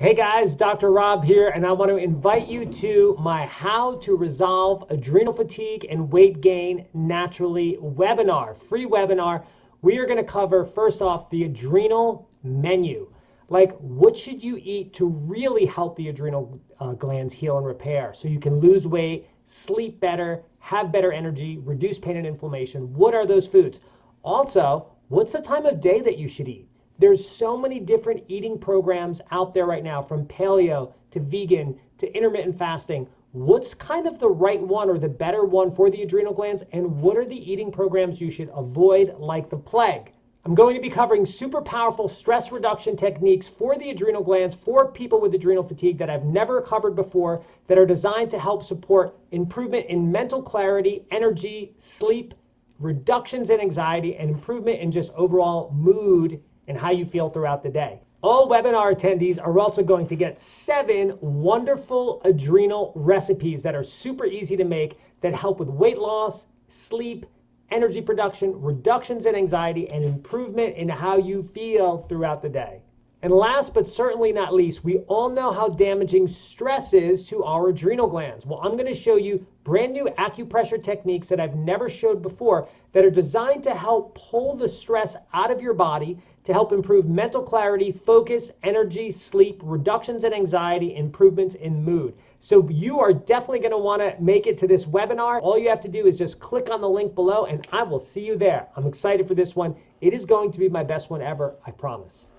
Hey guys, Dr. Rob here, and I want to invite you to my How to Resolve Adrenal Fatigue and Weight Gain Naturally webinar, free webinar. We are going to cover, first off, the adrenal menu. Like, what should you eat to really help the adrenal glands heal and repair so you can lose weight, sleep better, have better energy, reduce pain and inflammation? What are those foods? Also, what's the time of day that you should eat? There's so many different eating programs out there right now, from paleo to vegan to intermittent fasting. What's kind of the right one or the better one for the adrenal glands, and what are the eating programs you should avoid like the plague? I'm going to be covering super powerful stress reduction techniques for the adrenal glands for people with adrenal fatigue that I've never covered before, that are designed to help support improvement in mental clarity, energy, sleep, reductions in anxiety, and improvement in just overall mood and how you feel throughout the day. All webinar attendees are also going to get 7 wonderful adrenal recipes that are super easy to make, that help with weight loss, sleep, energy production, reductions in anxiety, and improvement in how you feel throughout the day. And last but certainly not least, we all know how damaging stress is to our adrenal glands. Well, I'm going to show you brand new acupressure techniques that I've never showed before that are designed to help pull the stress out of your body, to help improve mental clarity, focus, energy, sleep, reductions in anxiety, improvements in mood. So you are definitely going to want to make it to this webinar. All you have to do is just click on the link below and I will see you there. I'm excited for this one. It is going to be my best one ever, I promise.